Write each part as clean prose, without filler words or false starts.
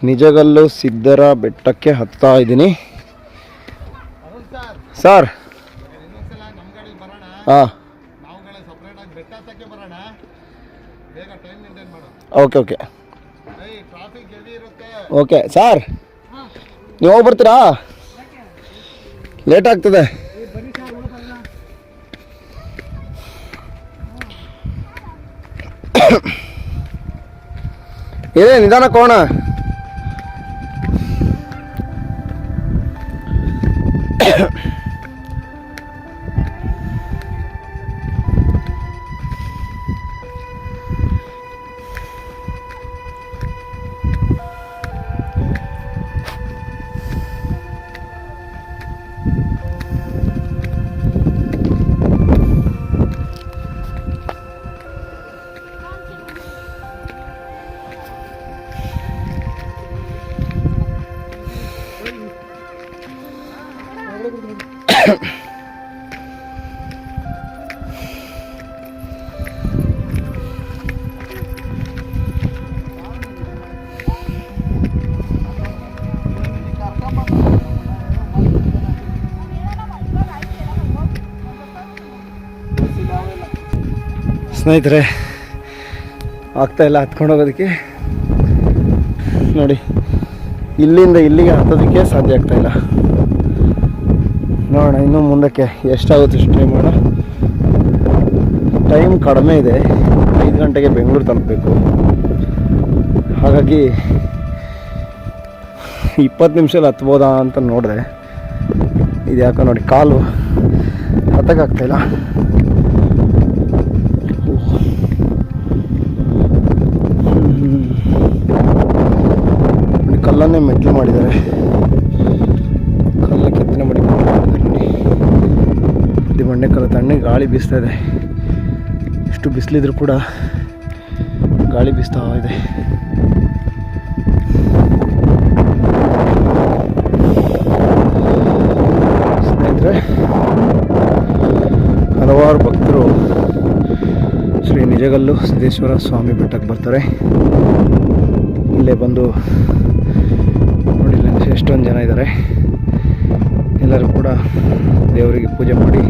ನಿಜಗಲ್ಲು ಸಿದ್ದರ ಬೆಟ್ಟಕ್ಕೆ ಹತ್ತಾ ಇದ್ದೀನಿ ಸರ್. ಹಾಂ ಓಕೆ ಓಕೆ ಓಕೆ ಸರ್, ನೀವು ಹೋಗಿ ಬರ್ತೀರಾ? ಲೇಟ್ ಆಗ್ತದೆ. ಏನೇ ನಿಧಾನ ಕೋಣ. ಸ್ನೇಹಿತರೆ, ಆಗ್ತಾಯಿಲ್ಲ ಹತ್ಕೊಂಡು ಹೋಗೋದಕ್ಕೆ. ನೋಡಿ, ಇಲ್ಲಿಂದ ಇಲ್ಲಿಗೆ ಹತ್ತೋದಕ್ಕೆ ಸಾಧ್ಯ ಆಗ್ತಾಯಿಲ್ಲ. ನೋಡೋಣ ಇನ್ನೂ ಮುಂದಕ್ಕೆ ಎಷ್ಟಾಗುತ್ತೆ ಅಷ್ಟು ಟ್ರೈ ಮಾಡೋಣ. ಟೈಮ್ ಕಡಿಮೆ ಇದೆ, 5 ಗಂಟೆಗೆ ಬೆಂಗಳೂರು ತಲುಪಬೇಕು. ಹಾಗಾಗಿ 20 ನಿಮಿಷದಲ್ಲಿ ಹತ್ಬೋದಾ ಅಂತ ನೋಡಿದೆ. ಇದು ಯಾಕೋ ನೋಡಿ ಕಾಲು ಹತ್ತಕ್ಕಾಗ್ತಾಯಿಲ್ಲ. ಕಲ್ಲನ್ನೇ ಮೆಟ್ಲು ಮಾಡಿದ್ದಾರೆ, ಕಲ್ಲ ಕೆತ್ತನೆ ಮಾಡಿ ನೋಡಿ. ಇದು ಬಂಡೆಕಲ್ಲು, ತಣ್ಣಗೆ ಗಾಳಿ ಬೀಸ್ತಾ ಇದೆ. ಎಷ್ಟು ಬಿಸಿಲಿದ್ರು ಕೂಡ ಗಾಳಿ ಬೀಸ್ತಾ ಇದೆ. ಸ್ನೇಹಿತರೆ, ಹಲವಾರು ಭಕ್ತರು ಶ್ರೀ ನಿಜಗಲ್ಲು ಸಿದ್ದೇಶ್ವರ ಸ್ವಾಮಿ ಬೆಟ್ಟಕ್ಕೆ ಬರ್ತಾರೆ. ಇಲ್ಲೇ ಬಂದು ನೋಡಿ, ಎಷ್ಟೊಂದು ಜನ ಇದ್ದಾರೆ. ಎಲ್ಲರೂ ಕೂಡ ದೇವರಿಗೆ ಪೂಜೆ ಮಾಡಿ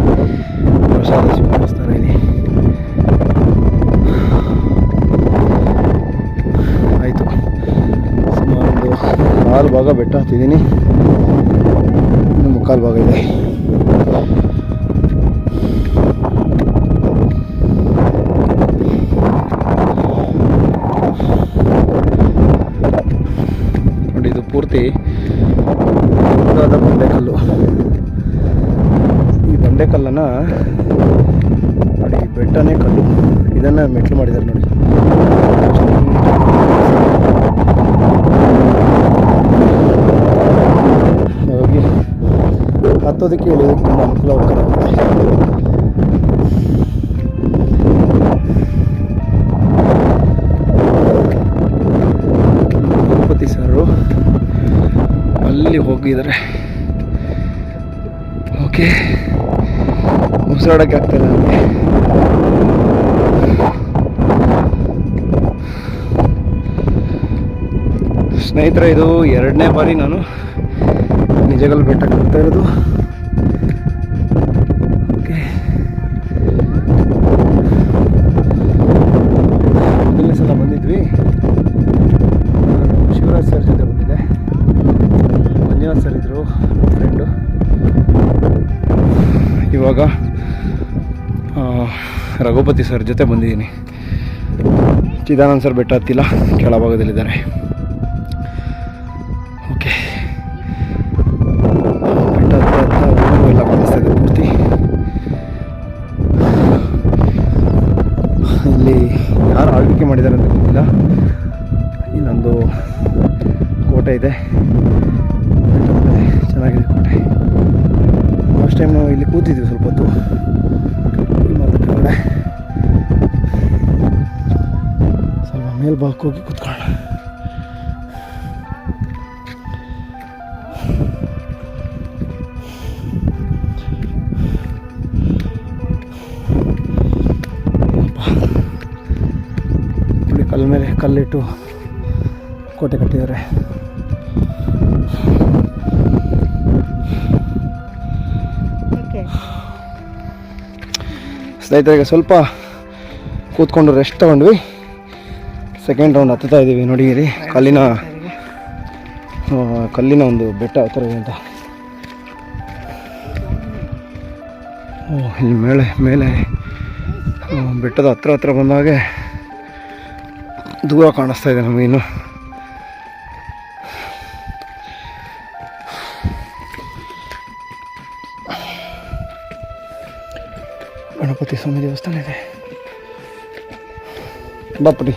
ಪ್ರಸಾದ ಸ್ವೀಕರಿಸ್ತಾರೆ ಇಲ್ಲಿ. ಆಯಿತು, ಸುಮಾರು ಒಂದು 4 ಭಾಗ ಬೆಟ್ಟ ಹತ್ತಿದ್ದೀನಿ, ಇನ್ನು 3/4 ಭಾಗ ಇದೆ. ನೋಡಿ, ಇದು ಪೂರ್ತಿ ದೊಡ್ಡದಾದ ಬಂಡೆಕಲ್ಲು. ಈ ಬಂಡೆಕಲ್ಲನ್ನು ನೋಡಿ, ಬೆಟ್ಟನೇ ಕಲ್ಲು, ಇದನ್ನು ಮೆಟ್ಲು ಮಾಡಿದ್ದಾರೆ ನೋಡಿ. ಹೋಗಿ ಹತ್ತೋದಕ್ಕೆ ಇಳಿಯೋದಕ್ಕೆ ತುಂಬ ಅನುಕೂಲವಾಗುತ್ತೆ. ರಘುಪತಿ ಸರು ಅಲ್ಲಿ ಹೋಗಿದ್ದಾರೆ. ಓಕೆ, ಉಸಿರಾಡೋಕ್ಕೆ ಆಗ್ತಾಯಿಲ್ಲ ನನಗೆ. ಸ್ನೇಹಿತರೆ, ಇದು 2ನೇ ಬಾರಿ ನಾನು ನಿಜಗಲ್ಲು ಬೆಟ್ಟಕ್ಕೆ ಹೋಗ್ತಾ ಇರೋದು. ಓಕೆ, ಮೊದಲನೇ ಸಲ ಬಂದಿದ್ವಿ, ಶಿವರಾಜ್ ಸರ್ ಜೊತೆ ಬಂದಿದ್ದೆ. ಮಂಜುನಾಥ್ ಸರ್ ಇದ್ದರು ಫ್ರೆಂಡು. ಇವಾಗ ರಘುಪತಿ ಸರ್ ಜೊತೆ ಬಂದಿದ್ದೀನಿ. ಚಿದಾನಂದ ಸರ್ ಬೆಟ್ಟ ಹತ್ತಿಲ್ಲ, ಕೆಳಭಾಗದಲ್ಲಿದ್ದಾರೆ. ಓಕೆ, ಬೆಟ್ಟ ಹತ್ತ ಎಲ್ಲ ಕಾಣಿಸ್ತಾ ಇದೆ ಪೂರ್ತಿ. ಇಲ್ಲಿ ಯಾರು ಆಳ್ವಿಕೆ ಮಾಡಿದ್ದಾರೆ ಅಂತ ಗೊತ್ತಿಲ್ಲ. ಇಲ್ಲೊಂದು ಕೋಟೆ ಇದೆ, ಚೆನ್ನಾಗಿದೆ ಕೋಟೆ. ಲಾಸ್ಟ್ ಟೈಮ್ ನಾವು ಇಲ್ಲಿ ಕೂತಿದ್ವಿ ಸ್ವಲ್ಪ ಹೊತ್ತು, ಈ ಮರದ ಕೆಳಗಡೆ. ಸ್ವಲ್ಪ ಮೇಲ್ಭಾಗಕ್ಕೆ ಹೋಗಿ ಕೂತ್ಕೊಳ್ಳೋಣ. ಕಲ್ಲ ಮೇಲೆ ಕಲ್ಲಿಟ್ಟು ಕೋಟೆ ಕಟ್ಟಿದ್ದಾರೆ. ಸ್ನೇಹಿತರಿಗೆ ಸ್ವಲ್ಪ ಕೂತ್ಕೊಂಡು ರೆಸ್ಟ್ ತಗೊಂಡ್ವಿ. ಸೆಕೆಂಡ್ ರೌಂಡ್ ಹತ್ತುತ್ತಾ ಇದ್ದೀವಿ. ನೋಡಿ ಇಲ್ಲಿ ಕಲ್ಲಿನ ಒಂದು ಬೆಟ್ಟ ಆ ಥರ ಇದೆ ಅಂತ. ಇಲ್ಲಿ ಮೇಲೆ ಬೆಟ್ಟದ ಹತ್ರ ಬಂದಾಗೆ ದೂರ ಕಾಣಿಸ್ತಾ ಇದೆ ನಮಗಿನ್ನು. ಗಣಪತಿ ಸ್ವಾಮಿ ದೇವಸ್ಥಾನ ಇದೆ. ಬಾಪುಟಿ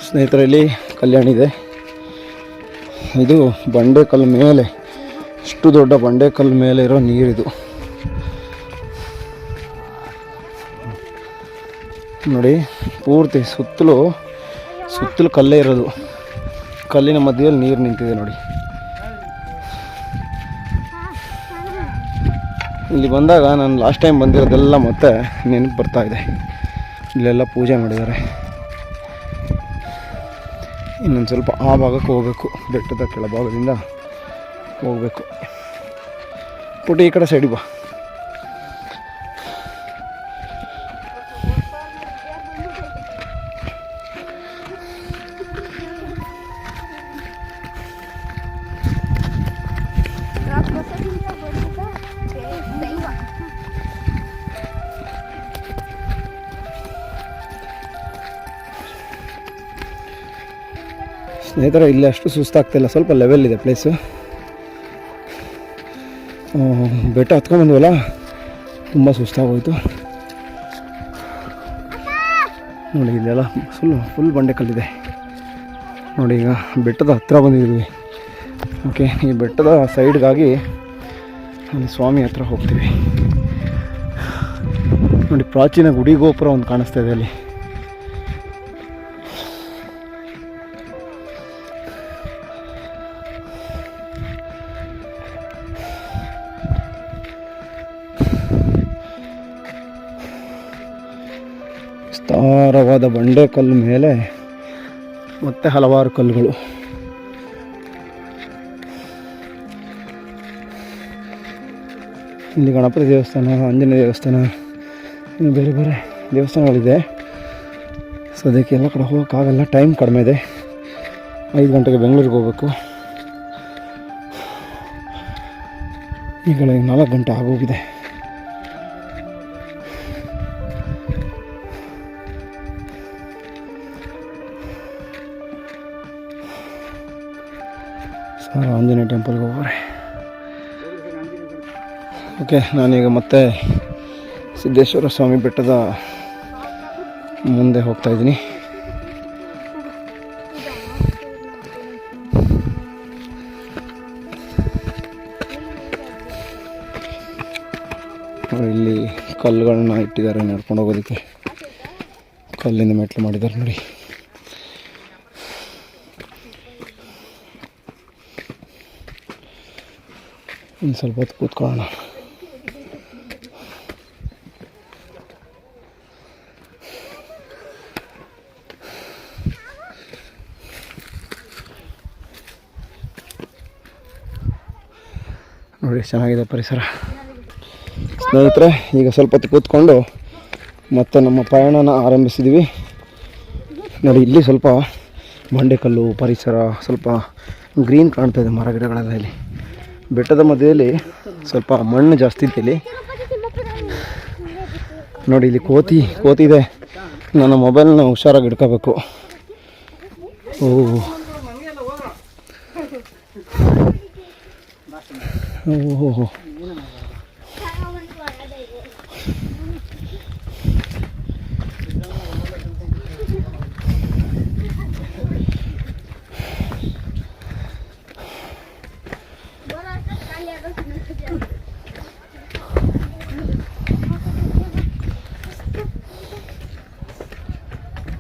ಸ್ನೇಹಿತರಲ್ಲಿ ಕಲ್ಯಾಣಿ ಇದೆ. ಇದು ಬಂಡೆಕಲ್ಲು ಮೇಲೆ, ಇಷ್ಟು ದೊಡ್ಡ ಬಂಡೆಕಲ್ಲು ಮೇಲೆ ಇರೋ ನೀರಿದು. ನೋಡಿ ಪೂರ್ತಿ ಸುತ್ತಲೂ ಕಲ್ಲೇ ಇರೋದು. ಕಲ್ಲಿನ ಮಧ್ಯದಲ್ಲಿ ನೀರು ನಿಂತಿದೆ ನೋಡಿ. ಇಲ್ಲಿ ಬಂದಾಗ ನಾನು ಲಾಸ್ಟ್ ಟೈಮ್ ಬಂದಿರೋದೆಲ್ಲ ಮತ್ತೆ ನೆನಪು ಬರ್ತಾ ಇದೆ. ಇಲ್ಲೆಲ್ಲ ಪೂಜೆ ಮಾಡಿದ್ದಾರೆ. ಇನ್ನೊಂದು ಸ್ವಲ್ಪ ಆ ಭಾಗಕ್ಕೆ ಹೋಗಬೇಕು, ಬೆಟ್ಟದ ಕೆಳಭಾಗದಿಂದ ಹೋಗಬೇಕು. ಪುಟಿ ಈ ಕಡೆ ಸೈಡಿಗೆ ಬಾ. ಸ್ನೇಹಿತರೆ ಇಲ್ಲಿ ಅಷ್ಟು ಸುಸ್ತಾಗ್ತಿಲ್ಲ, ಸ್ವಲ್ಪ ಲೆವೆಲ್ ಇದೆ ಪ್ಲೇಸು. ಬೆಟ್ಟ ಹತ್ಕೊಂಡ್ಬಂದ್ವಲ್ಲ, ತುಂಬ ಸುಸ್ತಾಗೋಯ್ತು. ನೋಡಿ ಇಲ್ಲೆಲ್ಲ ಫುಲ್ ಬಂಡೆಕಲ್ಲಿದೆ ನೋಡಿ. ಈಗ ಬೆಟ್ಟದ ಹತ್ರ ಬಂದಿದ್ದೀವಿ. ಓಕೆ, ಈ ಬೆಟ್ಟದ ಸೈಡ್ಗಾಗಿ ಅಲ್ಲಿ ಸ್ವಾಮಿ ಹತ್ರ ಹೋಗ್ತೀವಿ. ನೋಡಿ ಪ್ರಾಚೀನ ಗುಡಿ ಗೋಪುರ ಒಂದು ಕಾಣಿಸ್ತಾ ಇದೆ ಅಲ್ಲಿ. ವಿಸ್ತಾರವಾದ ಬಂಡೆಕಲ್ಲು ಮೇಲೆ ಮತ್ತೆ ಹಲವಾರು ಕಲ್ಲುಗಳು. ಇಲ್ಲಿ ಗಣಪತಿ ದೇವಸ್ಥಾನ, ಆಂಜನೇಯ ದೇವಸ್ಥಾನ, ಬೇರೆ ಬೇರೆ ದೇವಸ್ಥಾನಗಳಿದೆ. ಸದ್ಯಕ್ಕೆ ಎಲ್ಲ ಕಡೆ ಹೋಗೋಕ್ಕಾಗಲ್ಲ, ಟೈಮ್ ಕಡಿಮೆ ಇದೆ. 5 ಗಂಟೆಗೆ ಬೆಂಗಳೂರಿಗೆ ಹೋಗಬೇಕು. ಈಗಲೇ 4 ಗಂಟೆ ಆಗೋಗಿದೆ. ಆಂಜನೇಯ ಟೆಂಪಲ್ಗೆ ಹೋಗೋರೆ. ಓಕೆ, ನಾನೀಗ ಮತ್ತೆ ಸಿದ್ದೇಶ್ವರ ಸ್ವಾಮಿ ಬೆಟ್ಟದ ಮುಂದೆ ಹೋಗ್ತಾ ಇದ್ದೀನಿ. ಇಲ್ಲಿ ಕಲ್ಲುಗಳನ್ನ ಇಟ್ಟಿದ್ದಾರೆ ನಡ್ಕೊಂಡು ಹೋಗೋದಕ್ಕೆ. ಕಲ್ಲಿಂದ ಮೆಟ್ಲು ಮಾಡಿದ್ದಾರೆ ನೋಡಿ. ಇನ್ನು ಸ್ವಲ್ಪ ಹೊತ್ತು ಕೂತ್ಕೊಳ್ಳೋಣ. ನೋಡಿ ಚೆನ್ನಾಗಿದೆ ಪರಿಸರ. ಸ್ನೇಹಿತರೆ, ಈಗ ಸ್ವಲ್ಪ ಹೊತ್ತು ಕೂತ್ಕೊಂಡು ಮತ್ತೆ ನಮ್ಮ ಪಯಣನ ಆರಂಭಿಸಿದ್ದೀವಿ. ನೋಡಿ ಇಲ್ಲಿ ಸ್ವಲ್ಪ ಬಂಡೆಕಲ್ಲು ಪರಿಸರ, ಸ್ವಲ್ಪ ಗ್ರೀನ್ ಕಾಣ್ತಾ ಇದೆ, ಮರ ಗಿಡಗಳೆಲ್ಲ. ಇಲ್ಲಿ ಬೆಟ್ಟದ ಮಧ್ಯದಲ್ಲಿ ಸ್ವಲ್ಪ ಮಣ್ಣು ಜಾಸ್ತಿ ಇದೆ ಇಲ್ಲಿ. ನೋಡಿ ಇಲ್ಲಿ ಕೋತಿ ಇದೆ. ನನ್ನ ಮೊಬೈಲ್ನ ಹುಷಾರಾಗಿ ಇಟ್ಕೋಬೇಕು. ಓಹೋ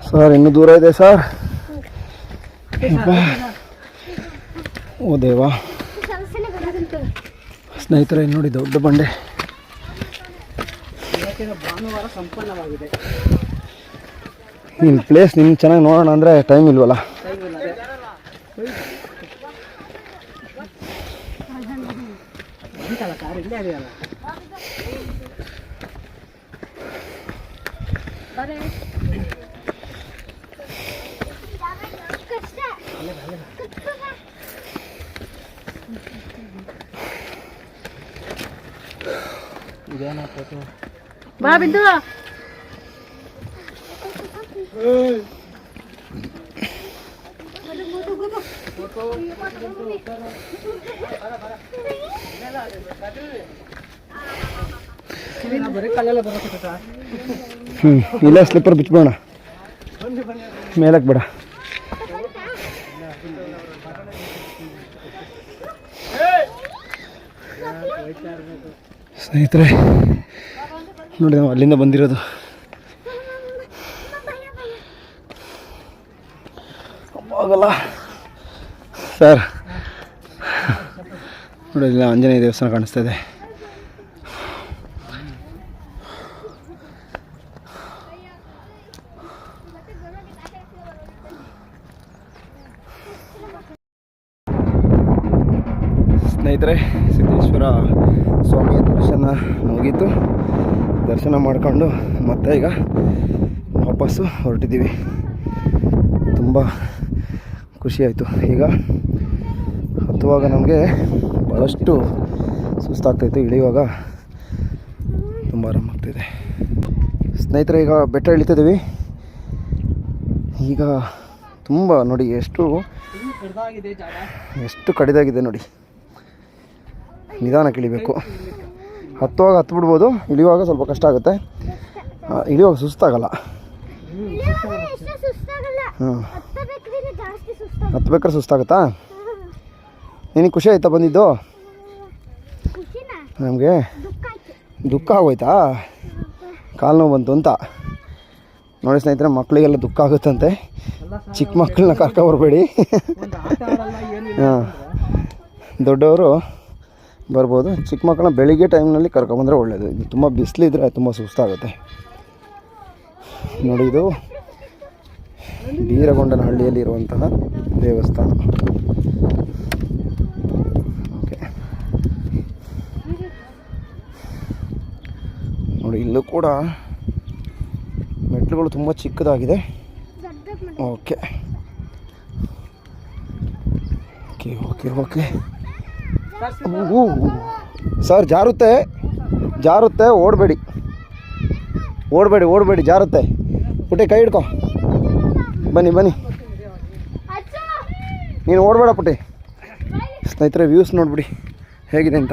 ಸರ್, ಇನ್ನೂ ದೂರ ಇದೆ ಸರ್. ಓ ದೇವಾ. ಸ್ನೇಹಿತರೆ ನೋಡಿ, ದೊಡ್ಡ ಬಂಡೆ. ಭಾನುವಾರ ಸಂಪನ್ನವಾಗಿದೆ. ನಿಮ್ಮ ಪ್ಲೇಸ್ ನಿಮ್ಗೆ ಚೆನ್ನಾಗಿ ನೋಡೋಣ ಅಂದರೆ ಟೈಮ್ ಇಲ್ವಲ್ಲ. ಕಾರ್ ಇಲ್ಲೇ ಅದೆಯಲ್ಲ. ಬಾ ಬಿದ್ದು. ಇಲ್ಲ ಸ್ಲಿಪ್ಪರ್ ಬಿಚ್ಬೋಣ, ಮೇಲಕ್ಕೆ ಬೇಡ. ಸ್ನೇಹಿತರೆ ನೋಡಿ, ನಾವು ಅಲ್ಲಿಂದ ಬಂದಿರೋದು. ಆಗಲ್ಲ ಸರ್. ನೋಡಿ, ಇಲ್ಲ ಆಂಜನೇಯ ದೇವಸ್ಥಾನ ಕಾಣಿಸ್ತಾ ಇದೆ. ಸ್ನೇಹಿತರೆ, ಸಿದ್ದೇಶ್ವರ ಸ್ವಾಮಿಯ ದರ್ಶನ ಮುಗೀತು. ದರ್ಶನ ಮಾಡಿಕೊಂಡು ಮತ್ತೆ ಈಗ ವಾಪಸ್ಸು ಹೊರಟಿದ್ದೀವಿ. ತುಂಬ ಖುಷಿಯಾಯಿತು. ಈಗ ಹತ್ತುವಾಗ ನಮಗೆ ಭಾಳಷ್ಟು ಸುಸ್ತಾಗ್ತಾಯಿತ್ತು, ಇಳಿಯುವಾಗ ತುಂಬ ಆರಾಮಾಗ್ತಿದೆ. ಸ್ನೇಹಿತರೆ, ಈಗ ಬೆಟ್ಟ ಇಳಿತಿದ್ದೀವಿ. ಈಗ ತುಂಬ ನೋಡಿ ಎಷ್ಟು ಕಡಿದಾಗಿದೆ ನೋಡಿ. ನಿಧಾನಕ್ಕೆ ಇಳಿಬೇಕು. ಹತ್ತುವಾಗ ಹತ್ಬಿಡ್ಬೋದು, ಇಳಿಯುವಾಗ ಸ್ವಲ್ಪ ಕಷ್ಟ ಆಗುತ್ತೆ. ಇಳಿಯುವಾಗ ಸುಸ್ತಾಗಲ್ಲ. ಹತ್ಬೇಕಾದ್ರೆ ಸುಸ್ತಾಗುತ್ತಾ? ನಿನಗೆ ಖುಷಿ ಆಯ್ತಾ ಬಂದಿದ್ದು? ನಮಗೆ ದುಃಖ ಆಗೋಯ್ತಾ? ಕಾಲು ನೋವು ಬಂತು ಅಂತ. ನೋಡಿ ಸ್ನೇಹಿತರೆ, ಮಕ್ಕಳಿಗೆಲ್ಲ ದುಃಖ ಆಗುತ್ತಂತೆ. ಚಿಕ್ಕ ಮಕ್ಕಳನ್ನ ಕರ್ಕೊಬರ್ಬೇಡಿ. ಹಾಂ, ದೊಡ್ಡವರು ಬರ್ಬೋದು. ಚಿಕ್ಕ ಮಕ್ಕಳನ್ನ ಬೆಳಿಗ್ಗೆ ಟೈಮ್ನಲ್ಲಿ ಕರ್ಕೊಬಂದರೆ ಒಳ್ಳೆಯದು. ಇದು ತುಂಬ ಬಿಸಿಲಿದ್ರೆ ತುಂಬ ಸುಸ್ತಾಗುತ್ತೆ. ನೋಡಿ, ಇದು ಬೀರಗೊಂಡನಹಳ್ಳಿಯಲ್ಲಿರುವಂತಹ ದೇವಸ್ಥಾನ. ಓಕೆ, ನೋಡಿ ಇಲ್ಲೂ ಕೂಡ ಮೆಟ್ಲುಗಳು ತುಂಬ ಚಿಕ್ಕದಾಗಿದೆ. Okay okay okay okay sir, ಜಾರುತ್ತೆ, ಓಡಬೇಡಿ, ಜಾರುತ್ತೆ. ಪುಟ್ಟಿ ಕೈ ಹಿಡ್ಕೊ, ಬನ್ನಿ ನೀನು ಓಡಬೇಡ ಪುಟ್ಟಿ. ಸ್ನೇಹಿತರೆ, ವ್ಯೂಸ್ ನೋಡ್ಬಿಡಿ ಹೇಗಿದೆ ಅಂತ.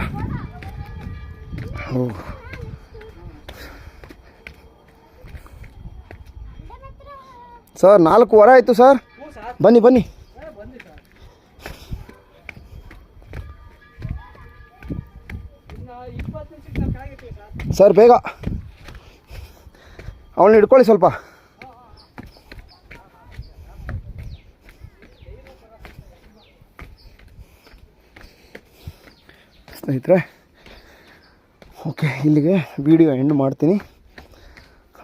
ಸರ್ 4:15 ಆಯಿತು ಸರ್, ಬನ್ನಿ. ಸರ್ ಬೇಗ ಅವಳನ್ನ ಹಿಡ್ಕೊಳ್ಳಿ ಸ್ವಲ್ಪ. ಸ್ನೇಹಿತರೆ, ಓಕೆ, ಇಲ್ಲಿಗೆ ವಿಡಿಯೋ ಎಂಡ್ ಮಾಡ್ತೀನಿ.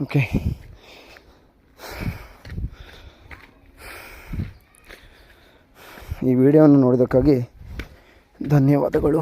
ಓಕೆ, ಈ ವಿಡಿಯೋವನ್ನು ನೋಡಿದ್ದಕ್ಕಾಗಿ ಧನ್ಯವಾದಗಳು.